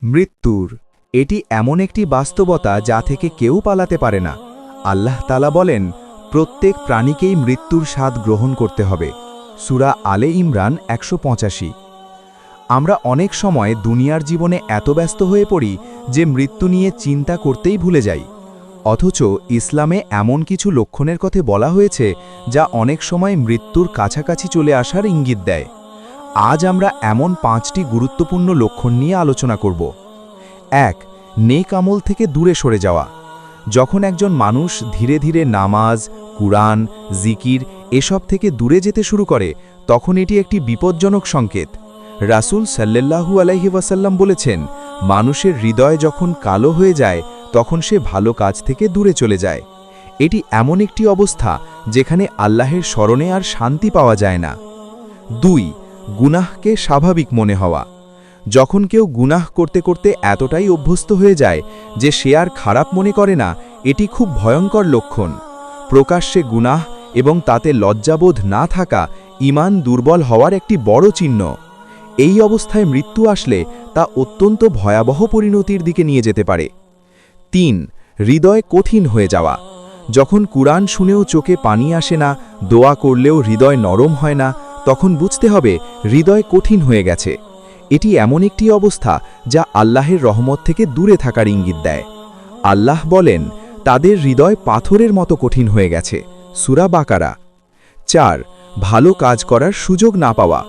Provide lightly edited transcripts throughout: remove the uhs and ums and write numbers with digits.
মৃত্যুর এটি এমন একটি বাস্তবতা যা থেকে কেউ পালাতে পারে না। আল্লাহ তাআলা বলেন, প্রত্যেক প্রাণীকেই মৃত্যুর স্বাদ গ্রহণ করতে হবে। সূরা আলে ইমরান 185। আমরা অনেক সময় দুনিয়ার জীবনে এত ব্যস্ত হয়ে পড়ি যে মৃত্যু নিয়ে চিন্তা করতেই ভুলে যাই। অথচ ইসলামে এমন কিছু লক্ষণের কথা বলা হয়েছে যা অনেক সময় মৃত্যুর কাছাকাছি চলে আসার ইঙ্গিত দেয়। আজ আমরা এমন 5টি গুরুত্বপূর্ণ লক্ষণ নিয়ে আলোচনা করব। 1. নেক আমল থেকে দূরে সরে যাওয়া। যখন একজন মানুষ ধীরে ধীরে নামাজ, কুরআন, জিকির এসব থেকে দূরে যেতে শুরু করে, তখন এটি একটি বিপজ্জনক সংকেত। রাসূল সাল্লাল্লাহু আলাইহি ওয়াসাল্লাম বলেছেন, মানুষের হৃদয় যখন কালো হয়ে যায় তখন সে ভালো কাজ থেকে দূরে চলে যায়। এটি এমন একটি অবস্থা যেখানে আল্লাহের স্মরণে আর শান্তি পাওয়া যায় না। 2. গুনাহকে স্বাভাবিক মনে হওয়া। যখন কেউ গুনাহ করতে করতে এতটাই অভ্যস্ত হয়ে যায় যে সে আর খারাপ মনে করে না, এটি খুব ভয়ঙ্কর লক্ষণ। প্রকাশ্যে গুনাহ এবং তাতে লজ্জাবোধ না থাকা ঈমান দুর্বল হওয়ার একটি বড় চিহ্ন। এই অবস্থায় মৃত্যু আসলে তা অত্যন্ত ভয়াবহ পরিণতির দিকে নিয়ে যেতে পারে। 3. হৃদয় কঠিন হয়ে যাওয়া। যখন কুরআন শুনেও চোখে পানি আসে না, দোয়া করলেও হৃদয় নরম হয় না, তখন বুঝতে হবে হৃদয় কঠিন হয়ে গেছে। এটি এমন একটি অবস্থা যা আল্লাহের রহমত থেকে দূরে থাকার ইঙ্গিত দেয়। আল্লাহ বলেন, তাদের হৃদয় পাথরের মতো কঠিন হয়ে গেছে। সূরা বাকারা। 4. ভালো কাজ করার সুযোগ না পাওয়া।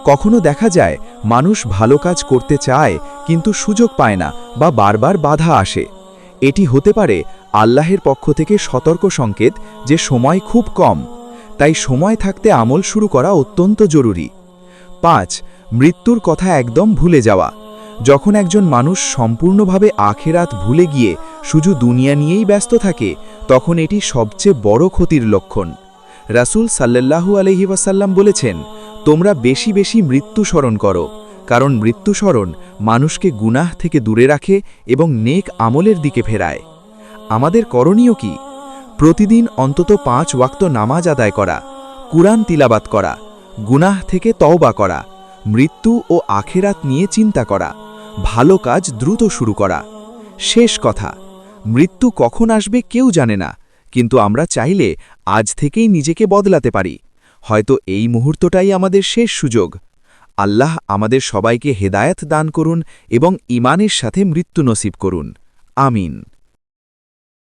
কখনো দেখা যায় মানুষ ভালো কাজ করতে চায় কিন্তু সুযোগ পায় না বা বারবার বাধা আসে। এটি হতে পারে আল্লাহের পক্ষ থেকে সতর্ক সংকেত যে সময় খুব কম, তাই সময় থাকতে আমল শুরু করা অত্যন্ত জরুরি। 5. মৃত্যুর কথা একদম ভুলে যাওয়া। যখন একজন মানুষ সম্পূর্ণভাবে আখিরাত ভুলে গিয়ে শুধু দুনিয়া নিয়েই ব্যস্ত থাকে, তখন এটি সবচেয়ে বড় ক্ষতির লক্ষণ। রাসূল সাল্লাল্লাহু আলাইহি ওয়াসাল্লাম বলেছেন, তোমরা বেশি বেশি মৃত্যু স্মরণ করো, কারণ মৃত্যু স্মরণ মানুষকে গুনাহ থেকে দূরে রাখে এবং নেক আমলের দিকে ফেরায়। আমাদের করণীয় কি? প্রতিদিন অন্তত 5 ওয়াক্ত নামাজ আদায় করা, কুরআন তিলাবাত করা, গুনাহ থেকে তওবা করা, মৃত্যু ও আখিরাত নিয়ে চিন্তা করা, ভালো কাজ দ্রুত শুরু করা। শেষ কথা, মৃত্যু কখন আসবে কেউ জানে না, কিন্তু আমরা চাইলে আজ থেকেই নিজেকে বদলাতে পারি। হয়তো এই মুহূর্তটাই আমাদের শেষ সুযোগ। আল্লাহ আমাদের সবাইকে হেদায়েত দান করুন এবং ঈমানের সাথে মৃত্যু নসিব করুন। আমিন।